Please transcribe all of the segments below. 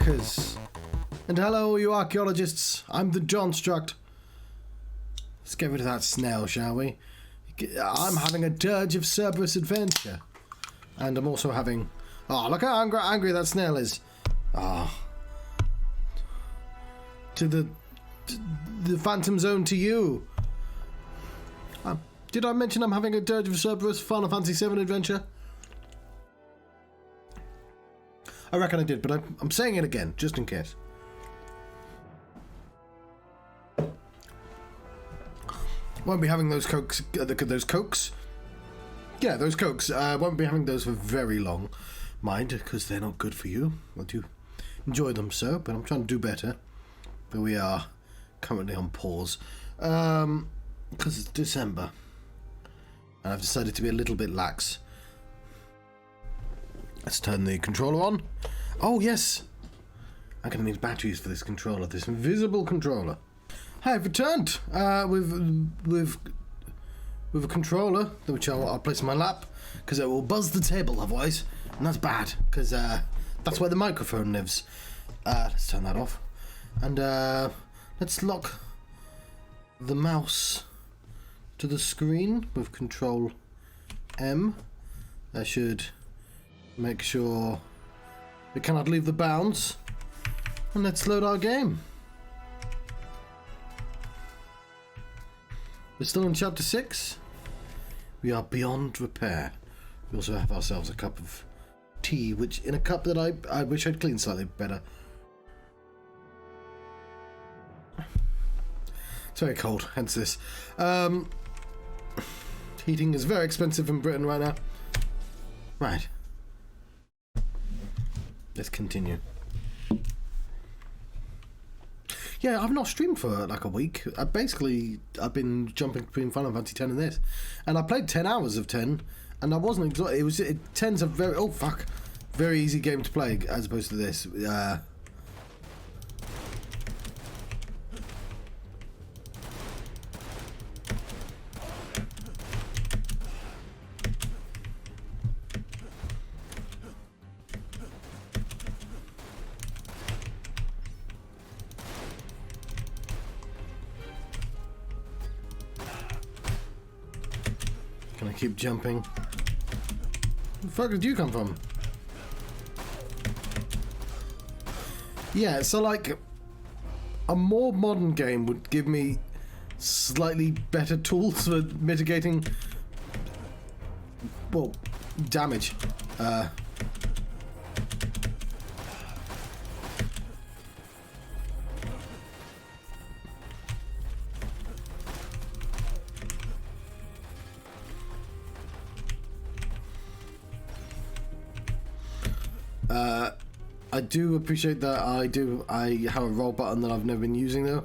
workers. And hello, you archaeologists. I'm the John Struct. Let's get rid of that snail, shall we? I'm having a Dirge of Cerberus adventure. And I'm also having... Oh, look how angry that snail is. Ah. Oh. To the Phantom Zone to you. Did I mention I'm having a Dirge of Cerberus Final Fantasy VII adventure? I reckon I did, but I'm saying it again, just in case. Won't be having those cokes. Those cokes? Yeah, those cokes. Won't be having those for very long. Mind, because they're not good for you. I do enjoy them so, but I'm trying to do better. But we are currently on pause. Because it's December. And I've decided to be a little bit lax. Let's turn the controller on. Oh, yes! I'm going to need batteries for this controller, this invisible controller. Hi, I've returned with a controller, which I'll place in my lap, because it will buzz the table otherwise, and that's bad, because that's where the microphone lives. Let's turn that off. And let's lock the mouse to the screen with Control M. That should make sure we cannot leave the bounds. And let's load our game. We're still in chapter 6. We are beyond repair. We also have ourselves a cup of tea, which in a cup that I wish I'd cleaned slightly better. It's very cold, hence this. Heating is very expensive in Britain right now. Right. Let's continue. Yeah, I've not streamed for like a week. I've been jumping between Final Fantasy 10 and this. And I played 10 hours of 10, and I wasn't exhausted. 10's a very... Oh, fuck. Very easy game to play, as opposed to this. Can I keep jumping? Where the fuck did you come from? Yeah, so like a more modern game would give me slightly better tools for mitigating, well, damage. I do appreciate that I have a roll button that I've never been using though.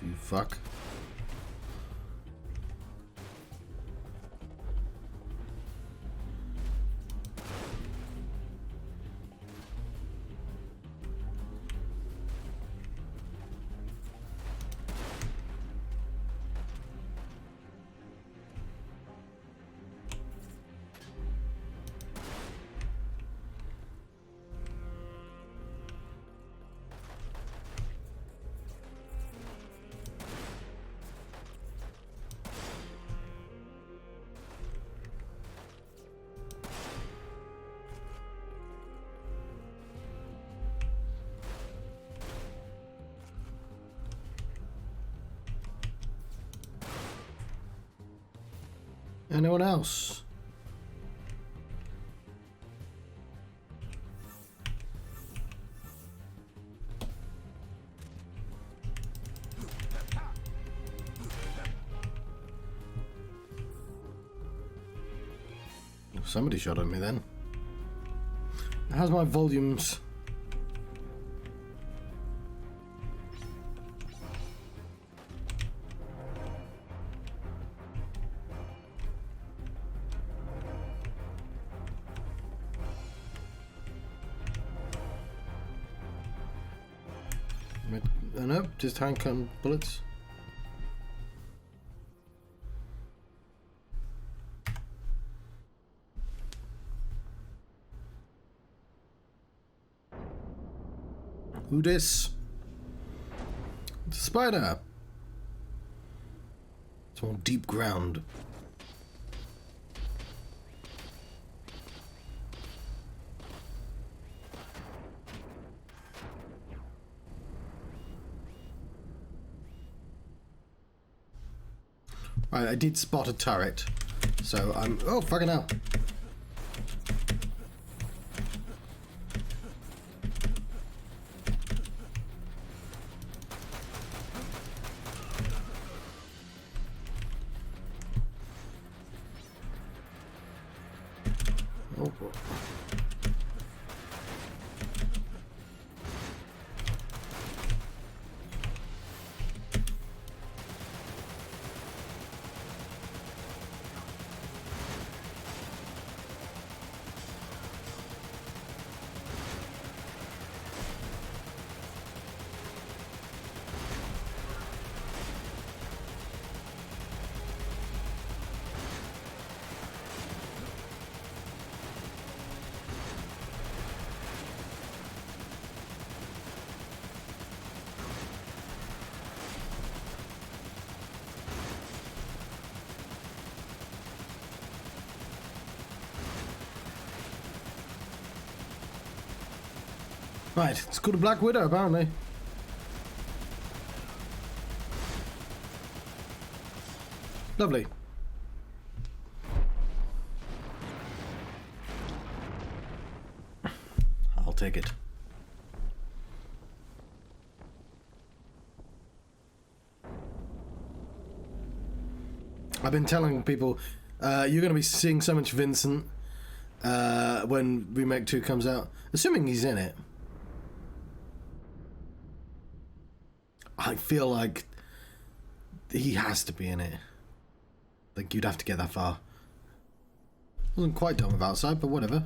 You fuck. Anyone else? Somebody shot at me then. How's my volumes? No, just handgun bullets. Who this? It's a spider. It's on deep ground. Right, I did spot a turret, so I'm... Oh, fucking hell. Oh, right, it's called a Black Widow, apparently. Lovely. I'll take it. I've been telling people, you're going to be seeing so much Vincent when Remake 2 comes out. Assuming he's in it. I feel like he has to be in it. Like, you'd have to get that far. Wasn't quite done with outside, but whatever.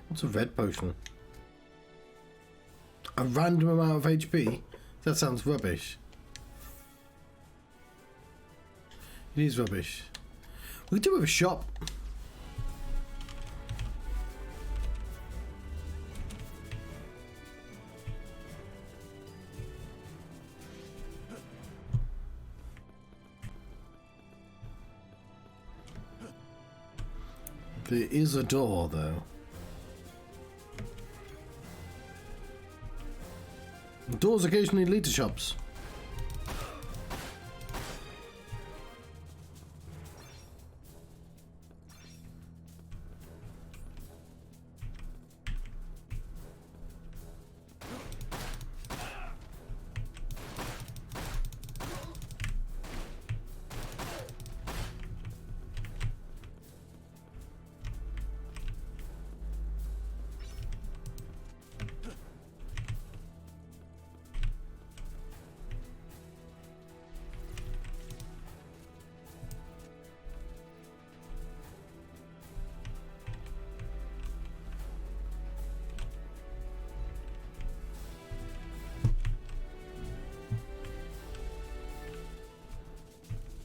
What's a red potion? A random amount of HP? That sounds rubbish. It is rubbish. We could do it with a shop. There is a door, though. Doors occasionally lead to shops.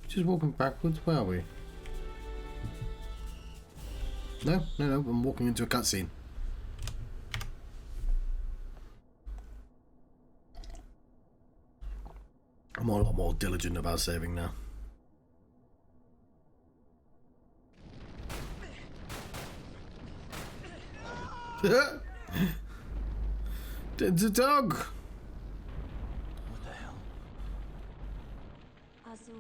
Just walking backwards, where are we? No, I'm walking into a cutscene. I'm a lot more diligent about saving now. It's a dog. What the hell? Azul.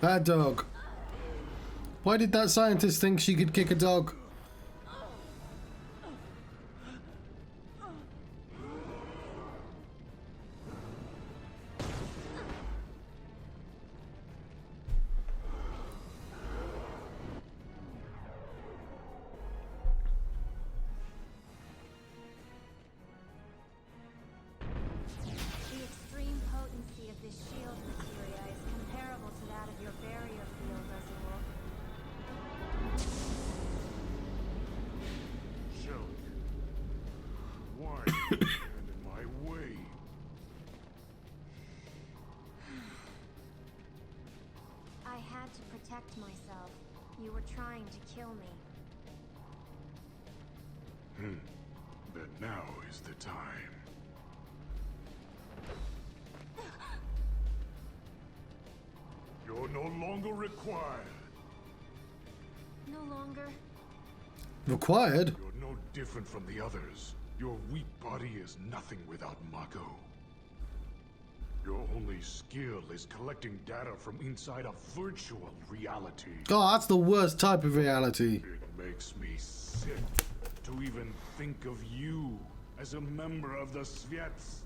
Bad dog. Why did that scientist think she could kick a dog? The extreme potency of this shield materia is comparable to that of your barrier field, Azul. Shelke, why did you stand in my way? I had to protect myself. You were trying to kill me. But now is the time. You're no longer required. No longer. Required? You're no different from the others. Your weak body is nothing without Mako. Your only skill is collecting data from inside a virtual reality. Oh, that's the worst type of reality. It makes me sick to even think of you as a member of the Sviets.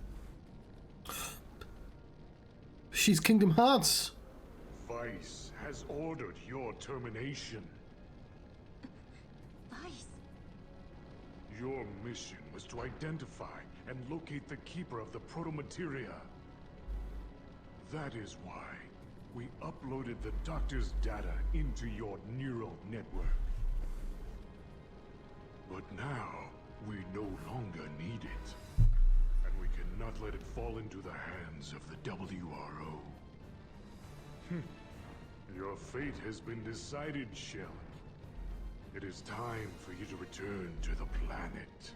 She's Kingdom Hearts. VII has ordered your termination. Vice. Your mission was to identify and locate the keeper of the proto-materia. That is why we uploaded the doctor's data into your neural network. But now, we no longer need it. And we cannot let it fall into the hands of the WRO. Your fate has been decided, Shelke. It is time for you to return to the planet.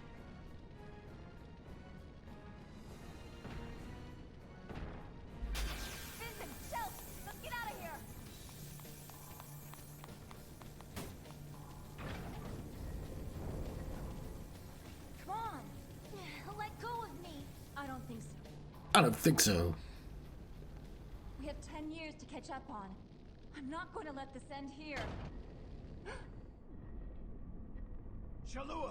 Vincent, Shelke, let's get out of here. Come on. Let go of me. I don't think so. I don't think so. We have 10 years to catch up on. I'm not going to let this end here. Shalua!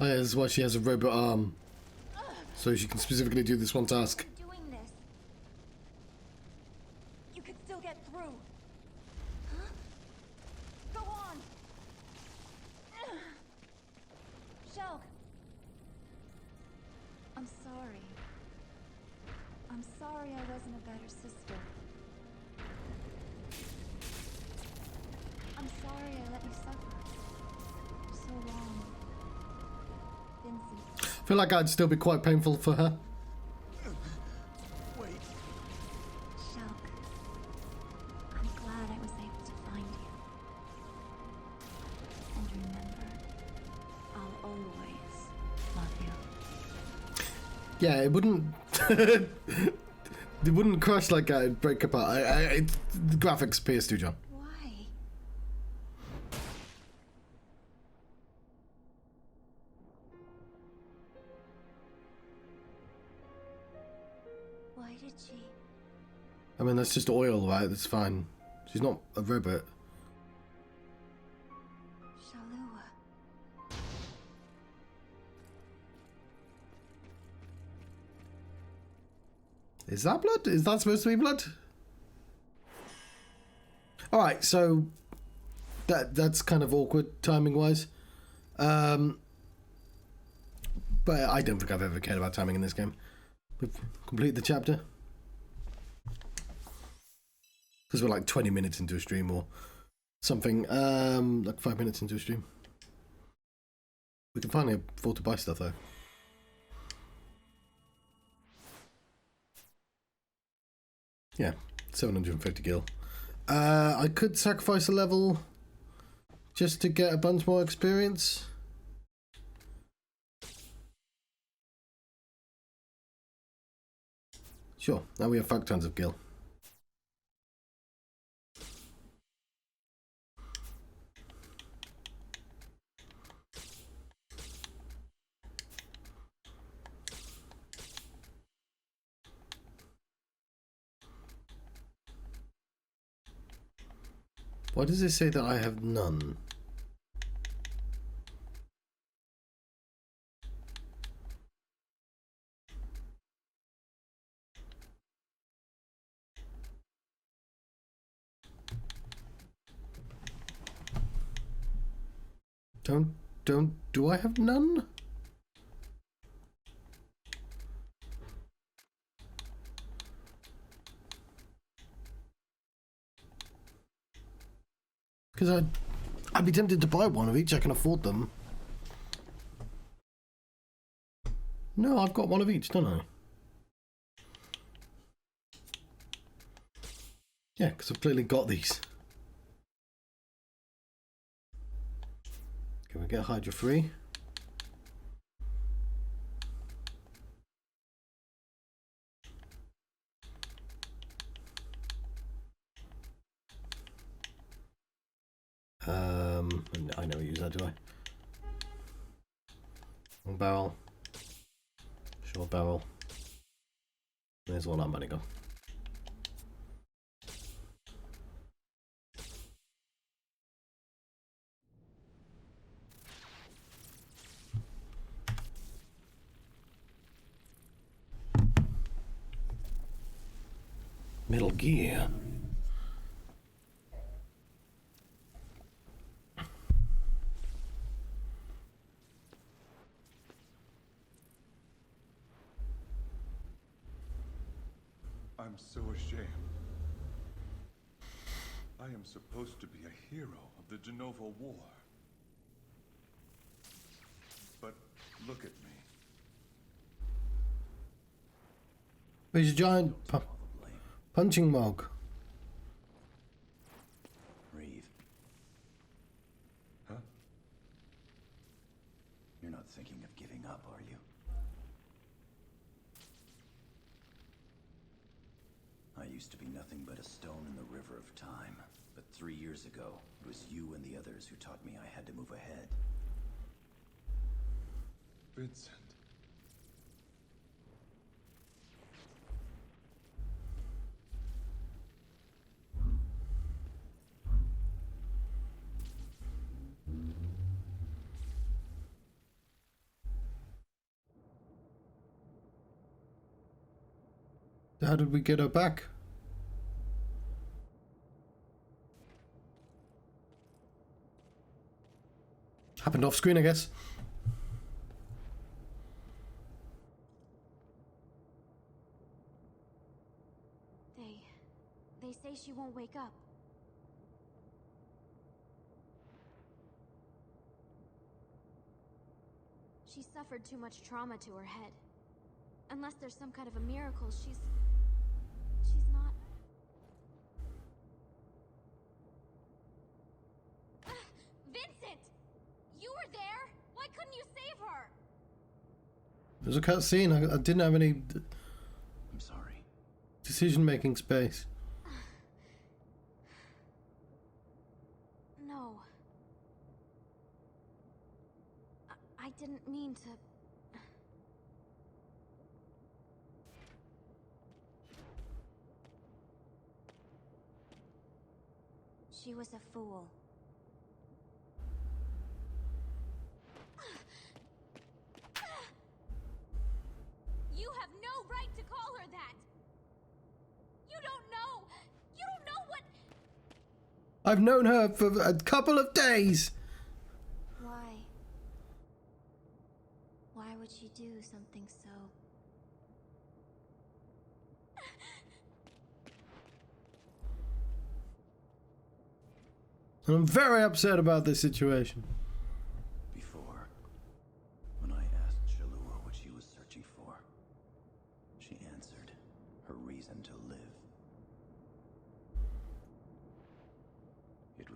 Oh, yeah, this is why she has a robot arm. So she can specifically do this one task. Doing this. You could still get through. Huh? Go on. Shelke. I'm sorry. I'm sorry I wasn't a better sister. I'm sorry I let you suffer. So long. Vincent. I feel like I'd still be quite painful for her. Wait. Shelke. I'm glad I was able to find you. And remember, I'll always love you. Yeah, it wouldn't. It wouldn't crush like I'd break apart. The graphics PS2, John. Why? Why did she? I mean, that's just oil, right? That's fine. She's not a robot. Shalua. Is that blood? Is that supposed to be blood? Alright, so that's kind of awkward timing-wise. But I don't think I've ever cared about timing in this game. We've completed the chapter. Because we're like 20 minutes into a stream or something. Like 5 minutes into a stream. We can finally afford to buy stuff though. Yeah, 750 gil. I could sacrifice a level just to get a bunch more experience. Sure, now we have fuck tons of gil. Why does it say that I have none? Do I have none? Because I'd be tempted to buy one of each. I can afford them. No, I've got one of each, don't I? Yeah, because I've clearly got these. Can we get Hydra free? I never use that, do I? One barrel. Short barrel. There's all our money go. Metal Gear. I'm so ashamed. I am supposed to be a hero of the Genova War. But look at me. There's a giant punching mug. Breathe. Huh? You're not thinking of giving up, are you? I used to be nothing but a stone in the river of time. But 3 years ago, it was you and the others who taught me I had to move ahead. Vincent. How did we get her back? Happened off screen, I guess. They say she won't wake up. She suffered too much trauma to her head. Unless there's some kind of a miracle, she's not... Vincent! You were there? Why couldn't you save her? There's a cutscene. I didn't have any I'm sorry. decision-making space. No. I didn't mean to... She was a fool. You have no right to call her that! You don't know! You don't know what... I've known her for a couple of days. Why? Why would she do something so... And I'm very upset about this situation. Before, when I asked Shelua what she was searching for, she answered her reason to live.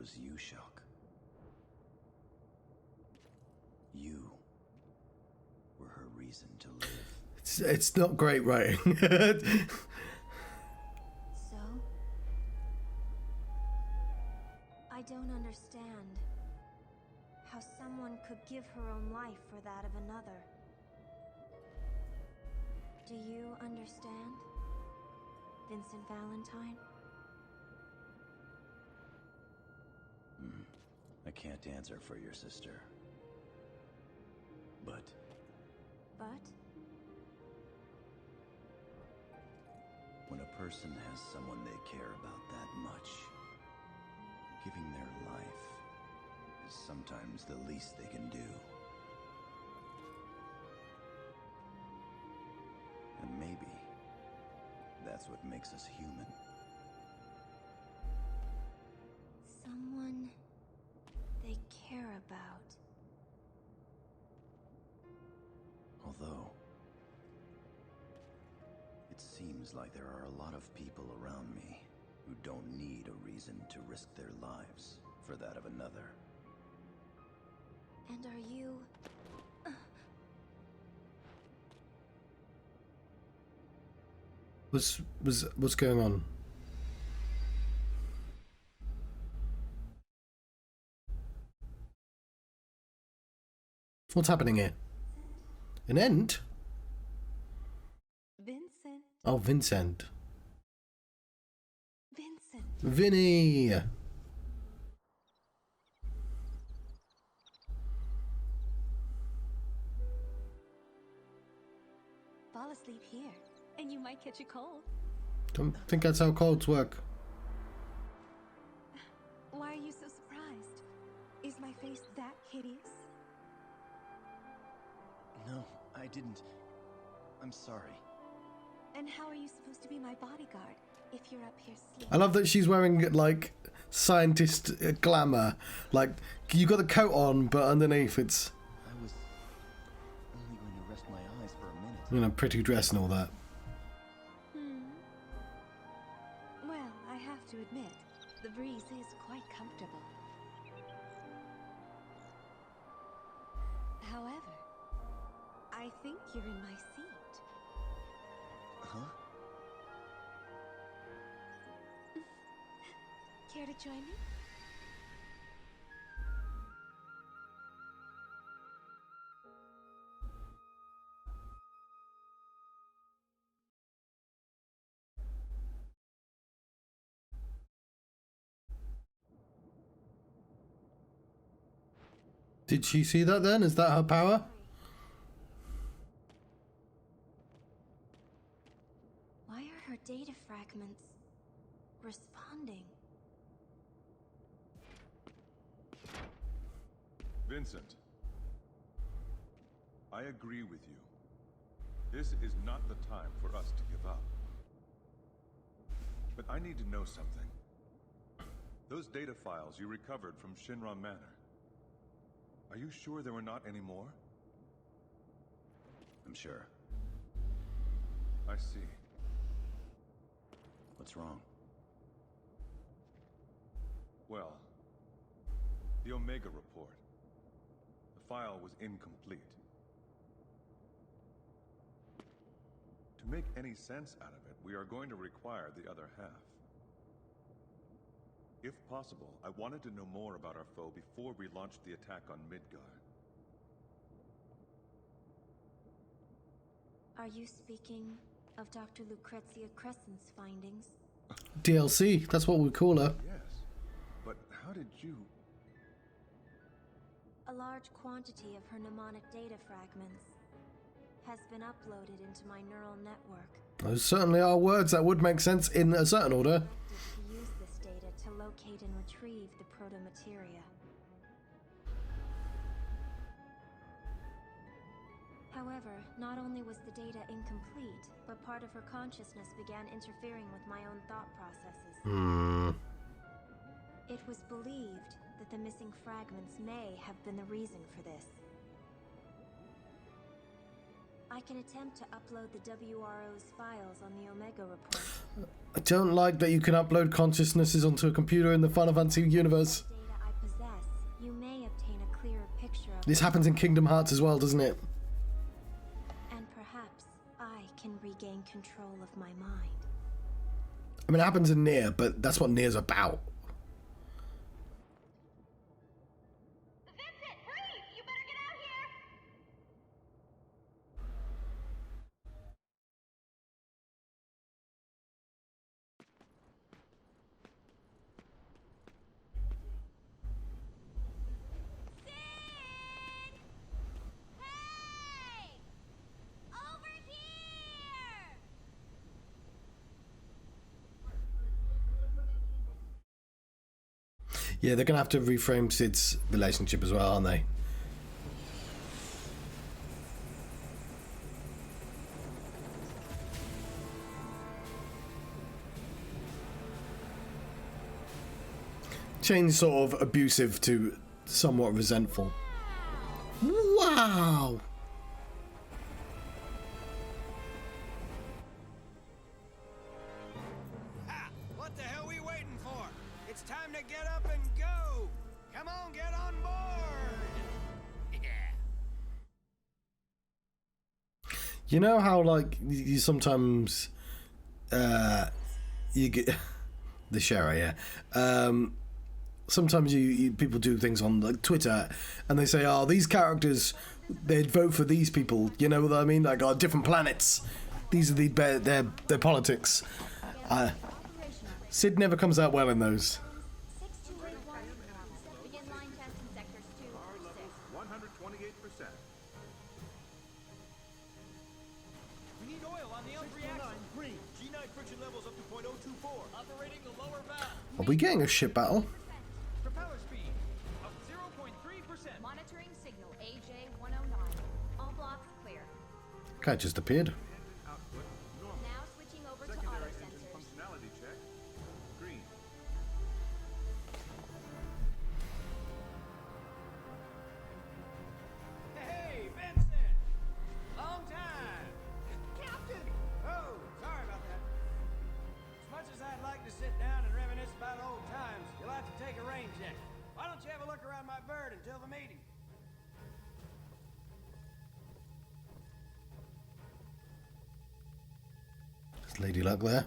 was you, Shelke. You were her reason to live. It's not great writing. So? I don't understand how someone could give her own life for that of another. Do you understand, Vincent Valentine? I can't answer for your sister. But But? when a person has someone they care about that much, giving their life is sometimes the least they can do. And maybe that's what makes us human. Someone they care about. Although, it seems like there are a lot of people around me who don't need a reason to risk their lives for that of another. And are you... What's going on? What's happening here? An end? Vincent. Oh, Vincent. Vincent. Vinny. Fall asleep here, and you might catch a cold. Don't think that's how colds work. Why are you so surprised? Is my face that hideous? No, I didn't. I'm sorry. And how are you supposed to be my bodyguard if you're up here I sleeping? love that she's wearing like scientist glamour. Like you got the coat on, but underneath it's, I was only going to rest my eyes for a minute. you know, pretty dress and all that. Well, I have to admit, the breeze is quite comfortable. However, I think you're in my seat. Huh? Care to join me? Did she see that then? Is that her power? Why are her data fragments responding? Vincent, I agree with you. This is not the time for us to give up. But I need to know something. Those data files you recovered from Shinra Manor, are you sure there were not any more? I'm sure. I see. What's wrong? Well, the Omega report. The file was incomplete. To make any sense out of it, we are going to require the other half. If possible, I wanted to know more about our foe before we launched the attack on Midgar. Are you speaking of Dr. Lucrezia Crescent's findings? DLC. That's what we call her. Yes, but how did you... A large quantity of her mnemonic data fragments has been uploaded into my neural network. Those certainly are words that would make sense in a certain order. To use this data to locate and retrieve the proto-materia. However, not only was the data incomplete, but part of her consciousness began interfering with my own thought processes. It was believed that the missing fragments may have been the reason for this. I can attempt to upload the WRO's files on the Omega report. I don't like that you can upload consciousnesses onto a computer in the Final Fantasy universe. Data This happens in Kingdom Hearts as well, doesn't it? And perhaps I can regain control of my mind. I mean, it happens in Nier, but that's what Nier's about. Vincent, freeze! You better get out here! Hey! Over here! Yeah, they're going to have to reframe Sid's relationship as well, aren't they? Change sort of abusive to somewhat resentful. Wow! Ha! What the hell are we waiting for? It's time to get up and go! Come on, get on board! Yeah. You know how, like, you sometimes, you get, the Shera, yeah. Sometimes you people do things on like Twitter, and they say, "Oh, these characters, they'd vote for these people." You know what I mean? Like, different planets. These are their politics. Sid never comes out well in those. 6281. Begin line test in sectors 2 through 6. 128%. We need oil on the reaction. Green. G9 friction levels up to .024. Operating the lower valve. Are we getting a ship battle? Propeller speed of 0.3%. Monitoring signal AJ109. All blocks clear. Guy just appeared. Output normal. Now switching over to auto Secondary engine sensors. functionality check. Green. Hey, Vincent! Long time! Captain! Oh, sorry about that. As much as I'd like to sit down and reminisce about old times, you'll have to take a rain check. Why don't you have a look around my bird until the meeting? There's Lady Luck there.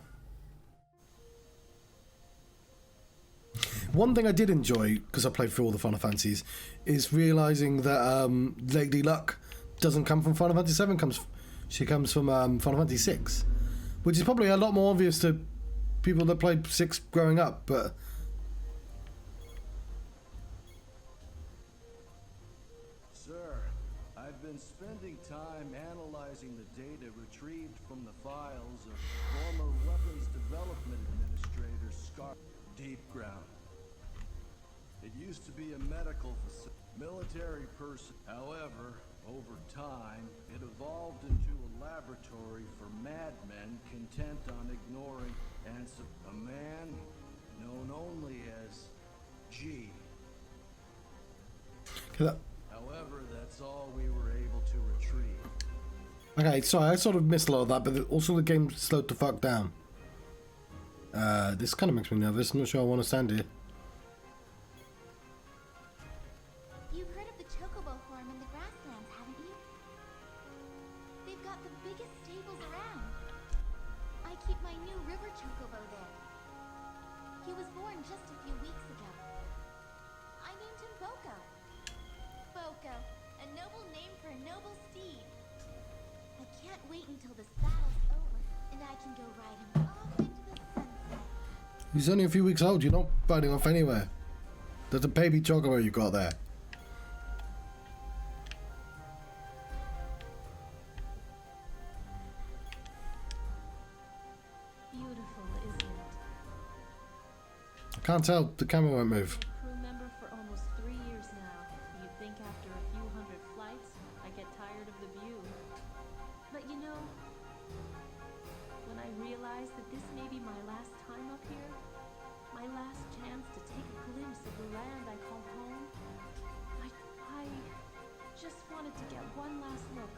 One thing I did enjoy, because I played through all the Final Fantasies, is realising that Lady Luck doesn't come from Final Fantasy VII. She comes from Final Fantasy VI, which is probably a lot more obvious to people that played 6 growing up, but... Sir, I've been spending time analyzing the data retrieved from the files of former Weapons Development Administrator Scar Deep Ground. It used to be a medical military person. However, over time, it evolved into a laboratory for madmen content on ignoring a man known only as G. However, that's all we were able to retrieve. Okay, sorry, I sort of missed a lot of that, but also the game slowed the fuck down. This kind of makes me nervous. I'm not sure I want to stand here. You've heard of the Chocobo farm in the grasslands, haven't you? They've got the biggest stables around. I keep my new river Chocobo there. He was born just a few weeks ago. I named him Boko. Boko, a noble name for a noble steed. I can't wait until this battle's over, and I can go ride him off into the sunset. He's only a few weeks old. You're not biting off anywhere. There's a baby chocobo you got there. Beautiful, isn't it? I can't tell. The camera won't move. Crew member for almost 3 years now. You'd think after a few hundred flights, I get tired of the view. But you know, when I realized that this may be my last time up here, my last chance to take a glimpse of the land I call home, I just wanted to get one last look.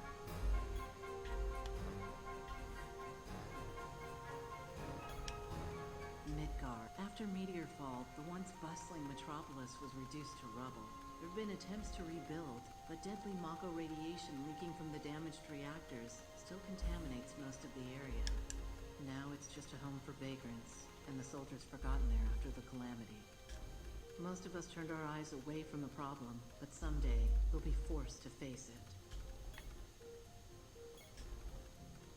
Midgard. After Meteorfall, the once bustling metropolis was reduced to rubble. There have been attempts to rebuild, but deadly Mako radiation leaking from the damaged reactors still contaminates most of the area. Now it's just a home for vagrants, and the soldiers forgotten there after the calamity. Most of us turned our eyes away from the problem, but someday we'll be forced to face it.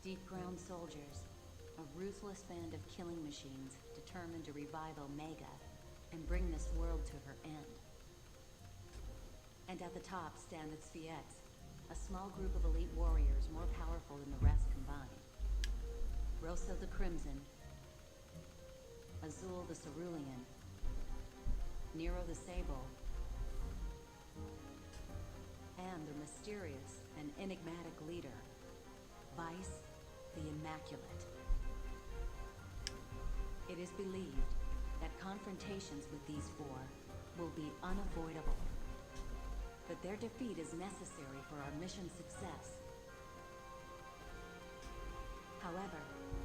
Deep ground soldiers, a ruthless band of killing machines determined to revive Omega and bring this world to her end. And at the top stand its VII, a small group of elite warriors more powerful than the rest combined. Rosa the Crimson, Azul the Cerulean, Nero the Sable, and their mysterious and enigmatic leader, VII the Immaculate. It is believed that confrontations with these four will be unavoidable. But their defeat is necessary for our mission's success. However,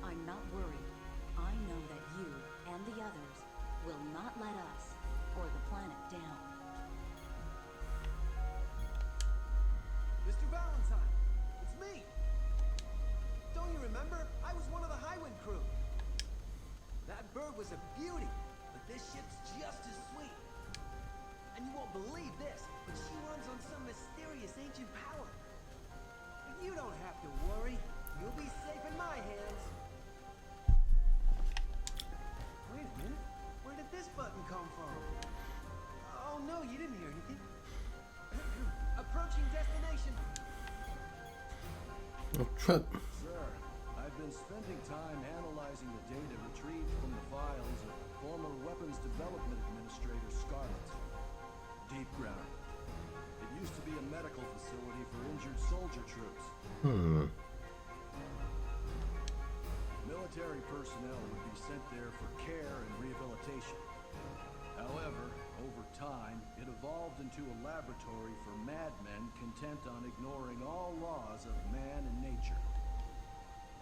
I'm not worried. I know that you and the others will not let us or the planet down. Mr. Valentine, it's me! Don't you remember? I was one of the Highwind crew. That bird was a beauty, but this ship's just as sweet. And you won't believe this, but she runs on some mysterious ancient power. But you don't have to worry. You'll be safe in my hands. Wait a minute. Where did this button come from? Oh no, you didn't hear anything. Approaching destination. Sir, I've been spending time analyzing the data retrieved from the files of former Weapons Development Administrator Scarlet. Deep ground. It used to be a medical facility for injured soldier troops. Military personnel would be sent there for care and rehabilitation. However, over time, it evolved into a laboratory for madmen content on ignoring all laws of man and nature.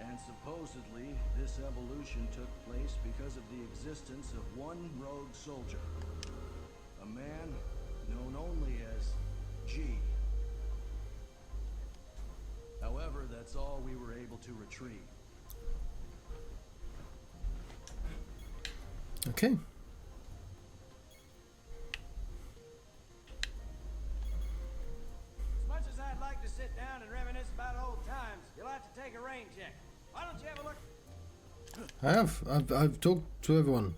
And supposedly, this evolution took place because of the existence of one rogue soldier. A man known only as G. However, that's all we were able to retrieve. Okay. As much as I'd like to sit down and reminisce about old times, you'll have to take a rain check. Why don't you have a look? I have. I've talked to everyone.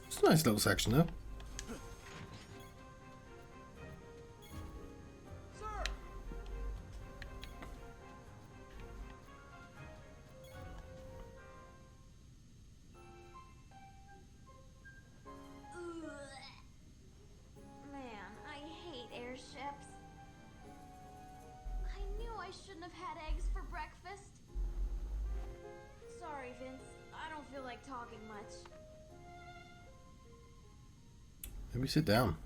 It's a nice little section, though. Man, I hate airships. I knew I shouldn't have had eggs for breakfast. Sorry, Vince. I don't feel like talking much. Maybe sit down.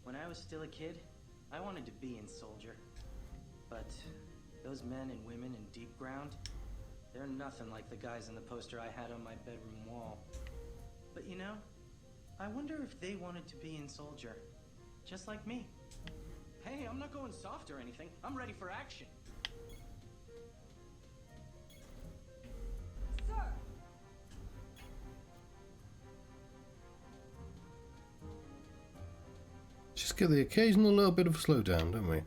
When I was still a kid, I wanted to be in Soldier. But those men and women in Deep Ground, they're nothing like the guys in the poster I had on my bedroom wall. But you know, I wonder if they wanted to be in Soldier, just like me. Hey, I'm not going soft or anything. I'm ready for action. Sir! Just get the occasional little bit of a slowdown, don't we?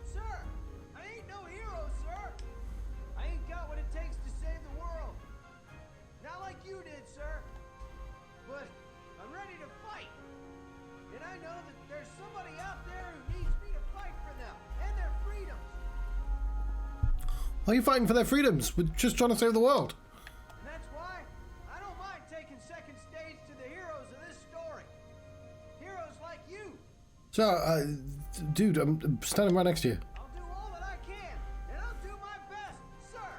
Sir! I ain't no hero, sir! I ain't got what it takes to save the world. Not like you did, sir. But I'm ready to fight. And I know that there's somebody out there who needs me to fight for them and their freedoms. Why are you fighting for their freedoms? We're just trying to save the world. And that's why I don't mind taking second stage So, dude, I'm standing right next to you. I'll do all that I can, and I'll do my best, sir.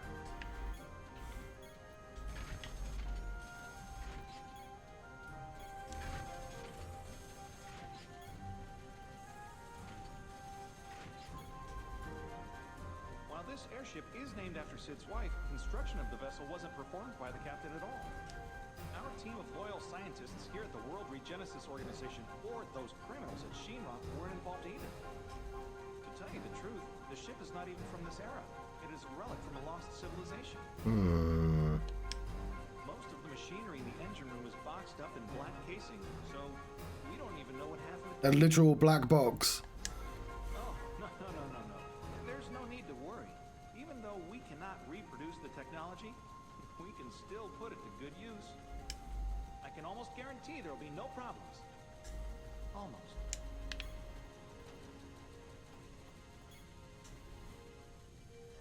While this airship is named after Sid's wife, construction of the vessel wasn't performed by the captain at all. Our team of loyal scientists here at the World Regenesis Organization or those criminals at Shinra weren't involved either. To tell you the truth, the ship is not even from this era. It is a relic from a lost civilization. Most of the machinery in the engine room is boxed up in black casing, so we don't even know what half of it A literal black box. Oh, no. There's no need to worry. Even though we cannot reproduce the technology, we can still put it to good use. I can almost guarantee there'll be no problems. Almost.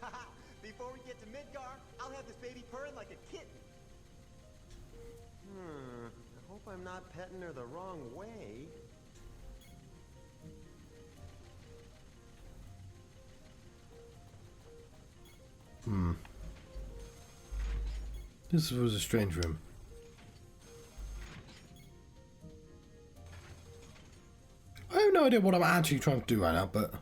Haha! Before we get to Midgar, I'll have this baby purring like a kitten. I hope I'm not petting her the wrong way. This was a strange room. I have no idea what I'm actually trying to do right now, but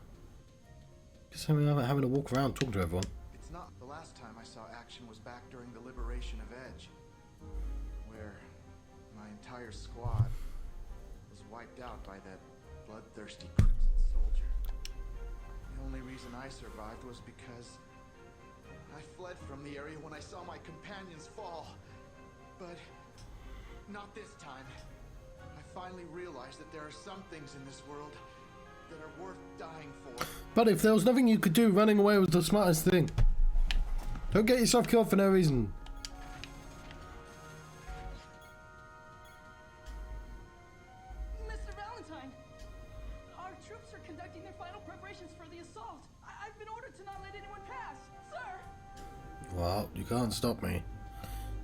just having a walk around, talking to everyone. It's not the last time I saw action was back during the liberation of Edge, where my entire squad was wiped out by that bloodthirsty Crimson Soldier. The only reason I survived was because I fled from the area when I saw my companions fall. But not this time. I finally realized that there are some things in this world that are worth dying for. But if there was nothing you could do, running away was the smartest thing. Don't get yourself killed for no reason. Mr. Valentine, our troops are conducting their final preparations for the assault. I've been ordered to not let anyone pass, sir. Well, you can't stop me.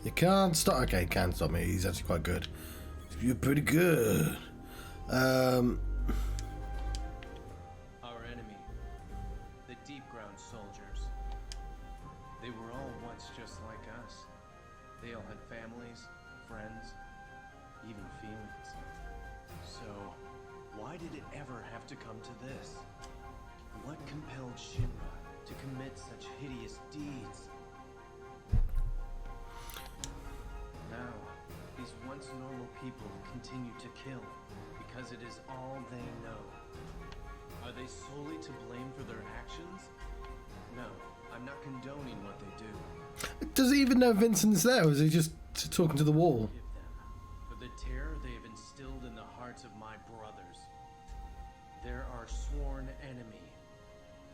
You can't stop. Okay, you can stop me. He's actually quite good. You're pretty good. Our enemy, the deep ground soldiers. They were all once just like us. They all had families, friends, even feelings. So, why did it ever have to come to this? What compelled Shinra to commit such hideous deeds? Now, these once normal people continue to kill because it is all they know. Are they solely to blame for their actions? No, I'm not condoning what they do. Does he even know Vincent's there, or is he just talking to the wall? For the terror they have instilled in the hearts of my brothers. They're our sworn enemy,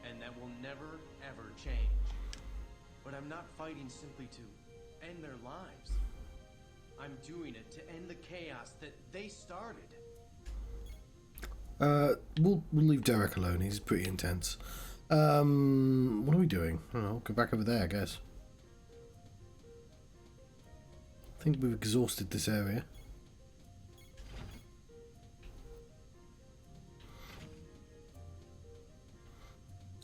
and that will never, ever change. But I'm not fighting simply to end their lives. I'm doing it to end the chaos that they started. We'll leave Derek alone. He's pretty intense. What are we doing? I don't know. Go back over there, I guess. I think we've exhausted this area.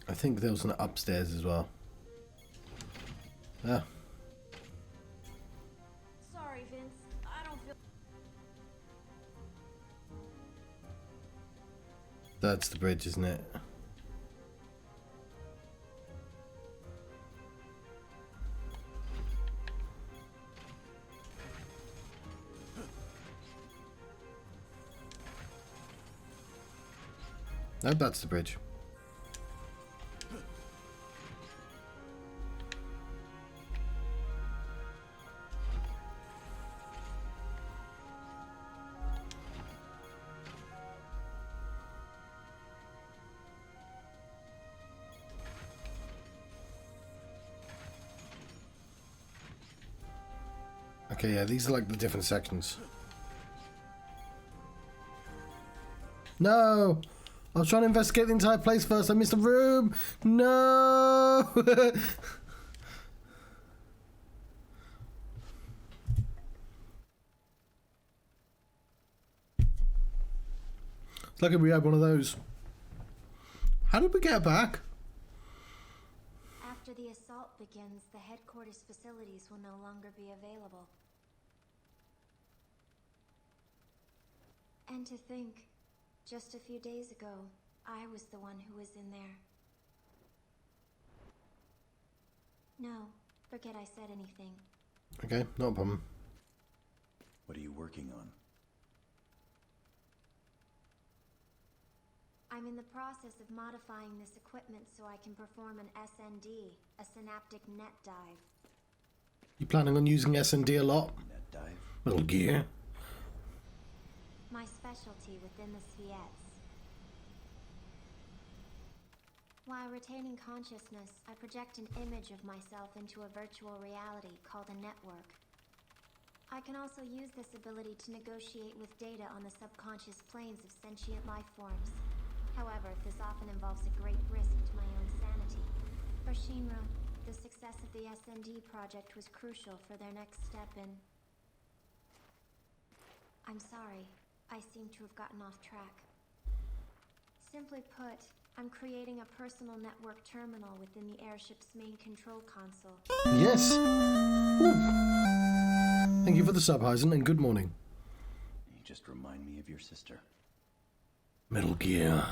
I think there was an upstairs as well. Ah. Sorry, Vince. I don't feel... That's the bridge, isn't it? No, that's the bridge. Okay, yeah, these are like the different sections. No! I was trying to investigate the entire place first. I missed a room. No! It's like if we had one of those. How did we get back? After the assault begins, the headquarters facilities will no longer be available. And to think, just a few days ago, I was the one who was in there. No, forget I said anything. Okay, no problem. What are you working on? I'm in the process of modifying this equipment so I can perform an SND, a synaptic net dive. You planning on using S&D a lot? Net dive? Little gear. My specialty within the VII. While retaining consciousness, I project an image of myself into a virtual reality called a network. I can also use this ability to negotiate with data on the subconscious planes of sentient life forms. However, this often involves a great risk to my own sanity. For Shinra, the success of the SND project was crucial for their next step in... I'm sorry, I seem to have gotten off track. Simply put, I'm creating a personal network terminal within the airship's main control console. Yes! Ooh. Thank you for the sub, Heisen, and good morning. You just remind me of your sister. Metal Gear.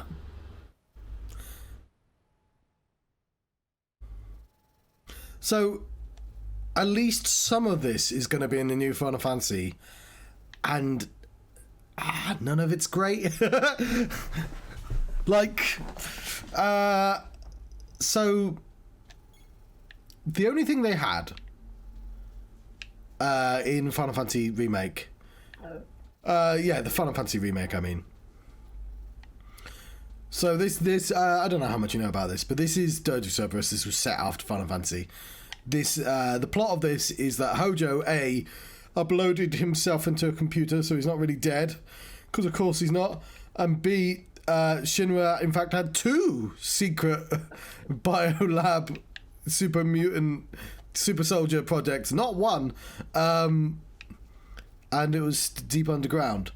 So, at least some of this is going to be in the new Final Fantasy, and none of it's great. Like, so the only thing they had in Final Fantasy Remake, the Final Fantasy Remake, I mean. So this I don't know how much you know about this, but this is Dirge of Cerberus. This was set after Final Fantasy. This the plot of this is that Hojo A uploaded himself into a computer, so he's not really dead, because of course he's not, and B, Shinra in fact had 2 secret biolab super mutant super soldier projects, not one, and it was deep underground.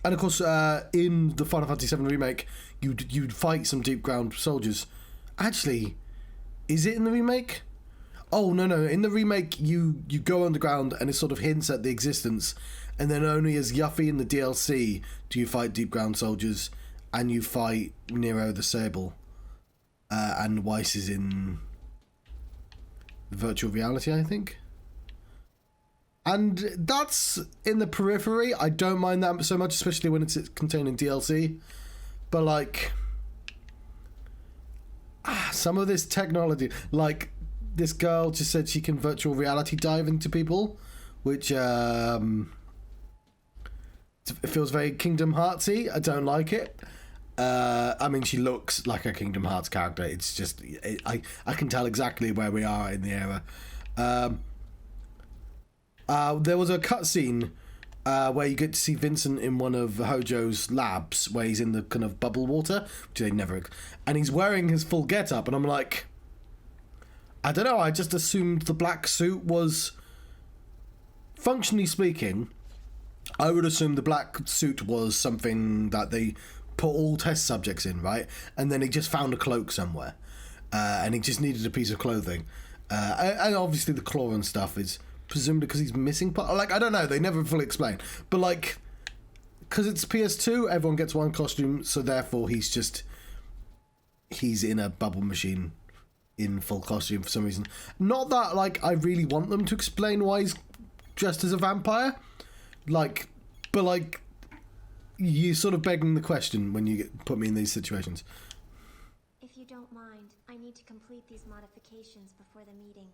And of course, in the Final Fantasy VII Remake, you'd fight some deep ground soldiers. Actually, is it in the remake? Oh, no. In the remake, you go underground and it sort of hints at the existence. And then only as Yuffie in the DLC do you fight deep ground soldiers. And you fight Nero the Sable. And Weiss is in virtual reality, I think. And that's in the periphery. I don't mind that so much, especially when it's containing DLC. But, like, some of this technology, like, this girl just said she can virtual reality dive into people, which it feels very Kingdom Heartsy. I don't like it. I mean, she looks like a Kingdom Hearts character. It's just, I can tell exactly where we are in the era. There was a cutscene where you get to see Vincent in one of Hojo's labs, where he's in the kind of bubble water, which they never... And he's wearing his full get-up, and I'm like... I don't know, I just assumed the black suit was... Functionally speaking, I would assume the black suit was something that they put all test subjects in, right? And then he just found a cloak somewhere. And he just needed a piece of clothing. And obviously the claw and stuff is... presumably because he's missing part. Like, I don't know, they never fully explain, but like, because it's PS2, everyone gets one costume, so therefore he's in a bubble machine in full costume for some reason. Not that, like, I really want them to explain why he's dressed as a vampire, like, but like, you're sort of begging the question when you put me in these situations. If you don't mind, I need to complete these modifications before the meeting.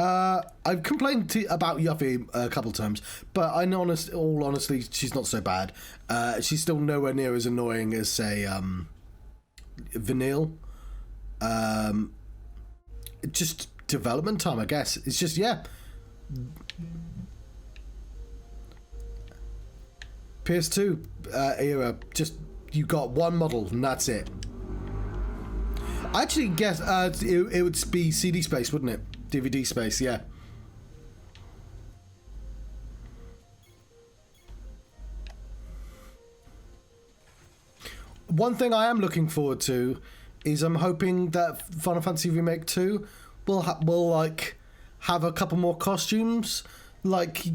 I've complained about Yuffie a couple times, but all honestly, she's not so bad. She's still nowhere near as annoying as, say, Vanille. Just development time, I guess. It's just, yeah. PS2 era, just, you got one model and that's it. I actually guess it would be CD space, wouldn't it? DVD space, yeah. one thing I am looking forward to is I'm hoping that Final Fantasy Remake 2 will like have a couple more costumes, like,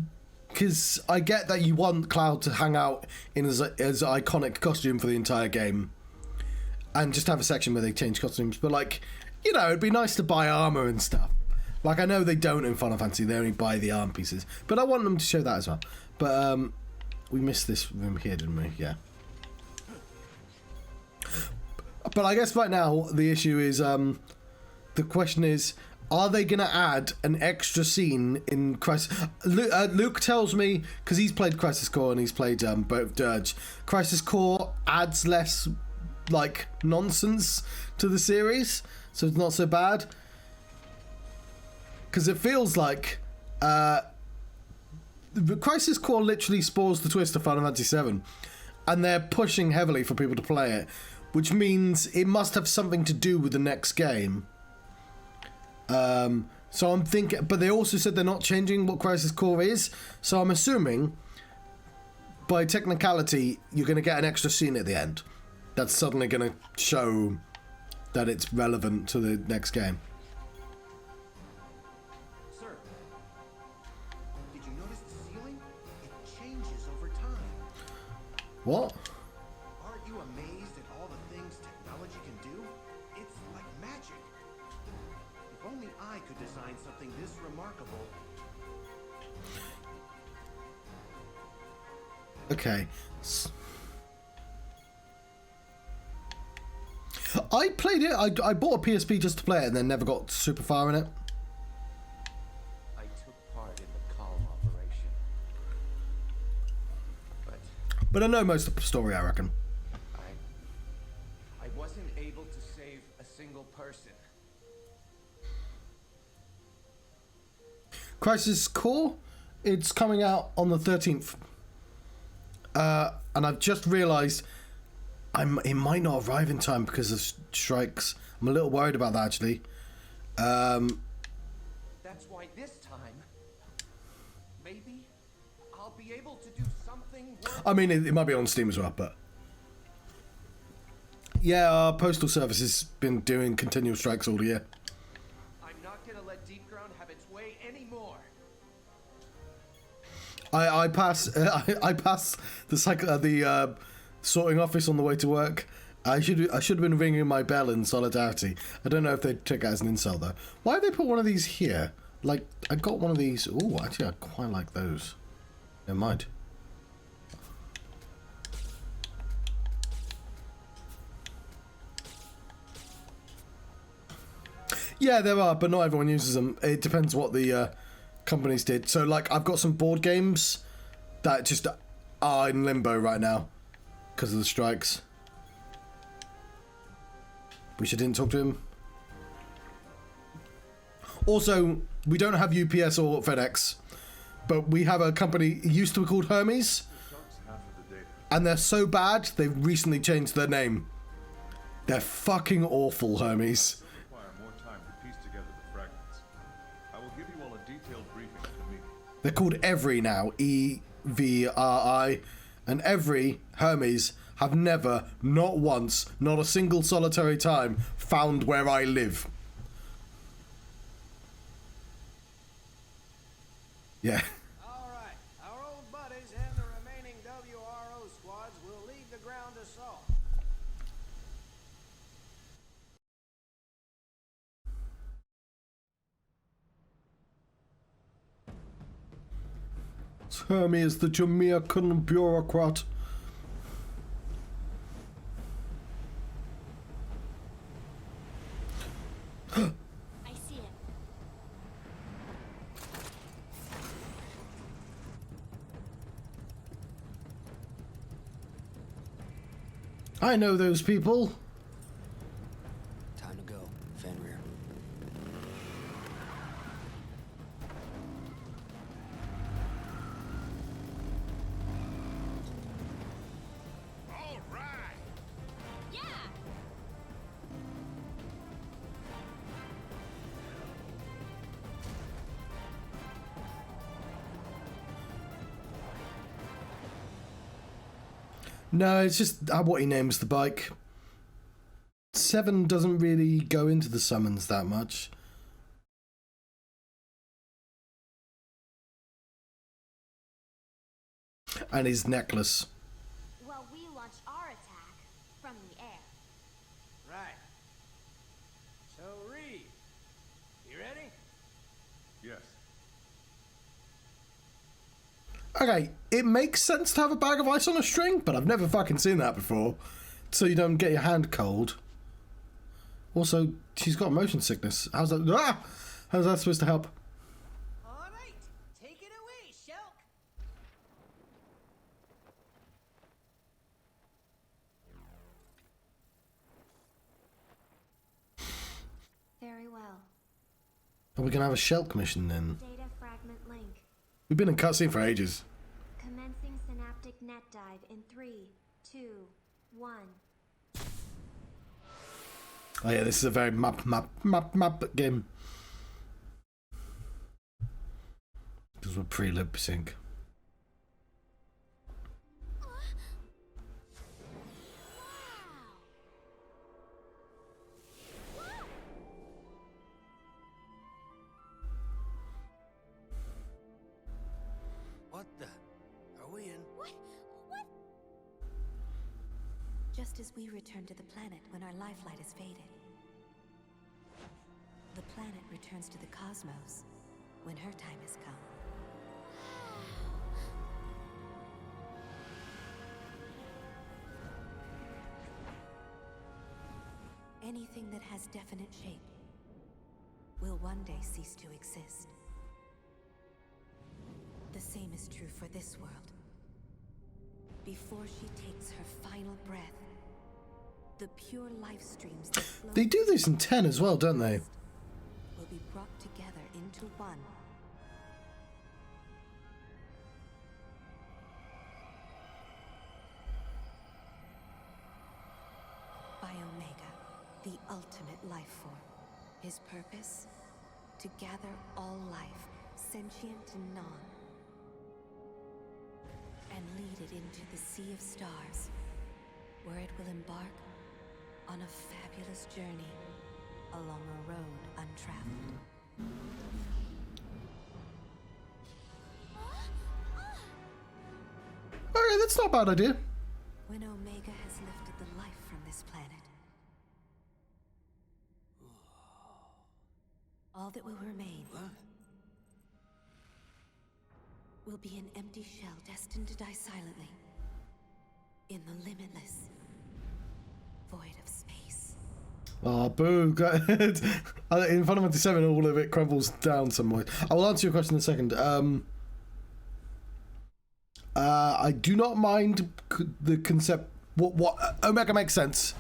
because I get that you want Cloud to hang out in his iconic costume for the entire game, and just have a section where they change costumes. But like, you know, it'd be nice to buy armor and stuff. Like, I know they don't in Final Fantasy; they only buy the arm pieces. But I want them to show that as well. But we missed this room here, didn't we? Yeah. But I guess right now the issue is, the question is, are they going to add an extra scene in Crisis? Luke tells me, because he's played Crisis Core and he's played both Dirge. Crisis Core adds less, like, nonsense to the series, so it's not so bad. Because it feels like the Crisis Core literally spoils the twist of Final Fantasy VII, and they're pushing heavily for people to play it, which means it must have something to do with the next game. So I'm thinking, but they also said they're not changing what Crisis Core is, so I'm assuming by technicality you're going to get an extra scene at the end that's suddenly going to show that it's relevant to the next game. Sir, did you notice the ceiling? It changes over time. What? Aren't you amazed at all the things technology can do? It's like magic. If only I could design something this remarkable. Okay. I played it. I bought a PSP just to play it and then never got super far in it. I took part in the calm operation. But I know most of the story, I reckon. I wasn't able to save a single person. Crisis Core, it's coming out on the 13th. And I've just realised it might not arrive in time because of strikes. I'm a little worried about that, actually. That's why this time, maybe I'll be able to do something worth. I mean, it might be on Steam as well, but yeah, our postal service has been doing continual strikes all year. I'm not gonna let Deep Ground have its way anymore. I pass the sorting office on the way to work. I should have been ringing my bell in solidarity. I don't know if they'd take it as an insult though. Why have they put one of these here? Like, I got one of these. Oh, actually, I quite like those. Never mind. Yeah, there are, but not everyone uses them. It depends what the companies did. So, like, I've got some board games that just are in limbo right now because of the strikes. Wish I didn't talk to him. Also, we don't have UPS or FedEx, but we have a company, it used to be called Hermes, and they're so bad, they've recently changed their name. They're fucking awful, Hermes. They're called Every now, EVRI, and Every, Hermes, have never, not once, not a single solitary time, found where I live. Yeah. Alright, our old buddies and the remaining WRO squads will lead the ground assault. Hermes, the Jamaican bureaucrat. I see it. I know those people. Time to go, Fenrir. All right. Yeah. No, it's just what he names the bike. 7 doesn't really go into the summons that much. And his necklace. Well, we launch our attack from the air. Right. So, Reed, you ready? Yes. Okay, it makes sense to have a bag of ice on a string, but I've never fucking seen that before. So you don't get your hand cold. Also, she's got motion sickness. How's that? How's that supposed to help? All right, take it away, Shelke. Very well. Are we gonna have a Shelke mission then? Data fragment link. We've been in cutscene for ages. Commencing synaptic net dive in 3, 2, 1. Oh yeah, this is a very map game. Because we're pre-lip sync. What the? Are we in? What? Just as we return to the planet when our lifelight has faded, the planet returns to the cosmos when her time has come. Anything that has definite shape will one day cease to exist. The same is true for this world. Before she takes her final breath, the pure life streams that flow They do this in 10 as well, don't they? will be brought together into one. By Omega, the ultimate life form. His purpose? To gather all life, sentient and non, and lead it into the sea of stars, where it will embark on a fabulous journey along a road untraveled. Okay, that's not a bad idea. When Omega has lifted the life from this planet, all that will remain will be an empty shell destined to die silently in the limitless void of space. Oh, boo. In Final Fantasy VII, all of it crumbles down some way. I will answer your question in a second. I do not mind the concept. What Omega makes sense.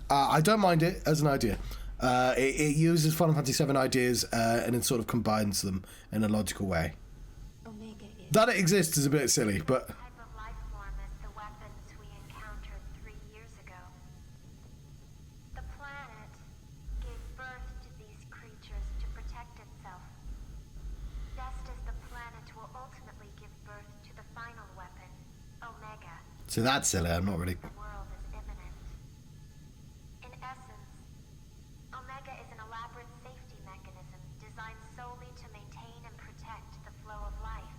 I don't mind it as an idea. It uses Final Fantasy VII ideas and it sort of combines them in a logical way. Omega is That it exists is a bit silly, but the type of life form as the weapons we encountered 3 years ago. The planet gave birth to these creatures to protect itself, just as the planet will ultimately give birth to the final weapon, Omega. so that's silly. I'm not really. The world is imminent. In essence, Omega is an elaborate safety mechanism designed solely to maintain and protect the flow of life.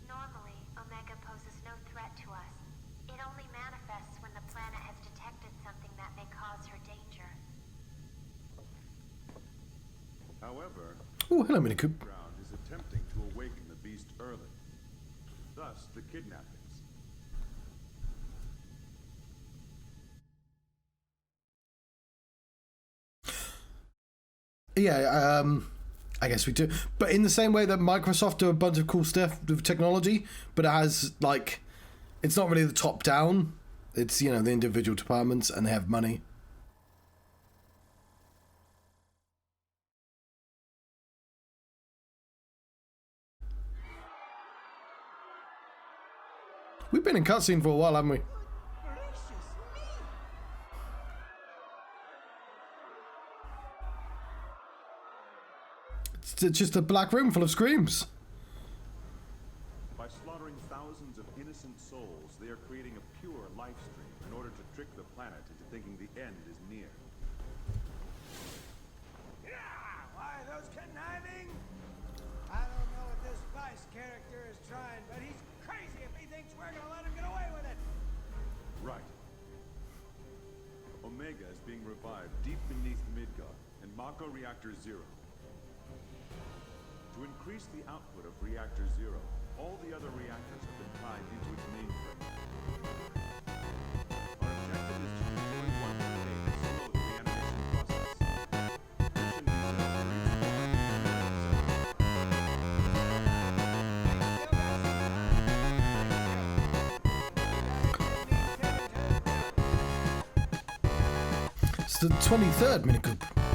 Normally, Omega poses no threat to us. It only manifests when the planet has detected something that may cause her danger. However, Oh, hello, Minicoop. Ground is attempting to awaken the beast early. Thus, the kidnappings. Yeah, I guess we do. But in the same way that Microsoft do a bunch of cool stuff with technology, but it has, like, it's not really the top down. It's, you know, the individual departments and they have money. We've been in cutscene for a while, haven't we? It's just a black room full of screams. By slaughtering thousands of innocent innocent souls, they are creating a pure life stream in order to trick the planet into thinking the end is near. Yeah! Why, those conniving? I don't know what this Vice character is trying, but he's crazy if he thinks we're gonna let him get away with it! Right. Omega is being revived deep beneath Midgard in Mako Reactor 0. To increase the output of Reactor 0, all the other reactors have been tied into its mainframe. Our objective is to destroy one day and slow the reanimation process. Mission It's the 23rd minicoup.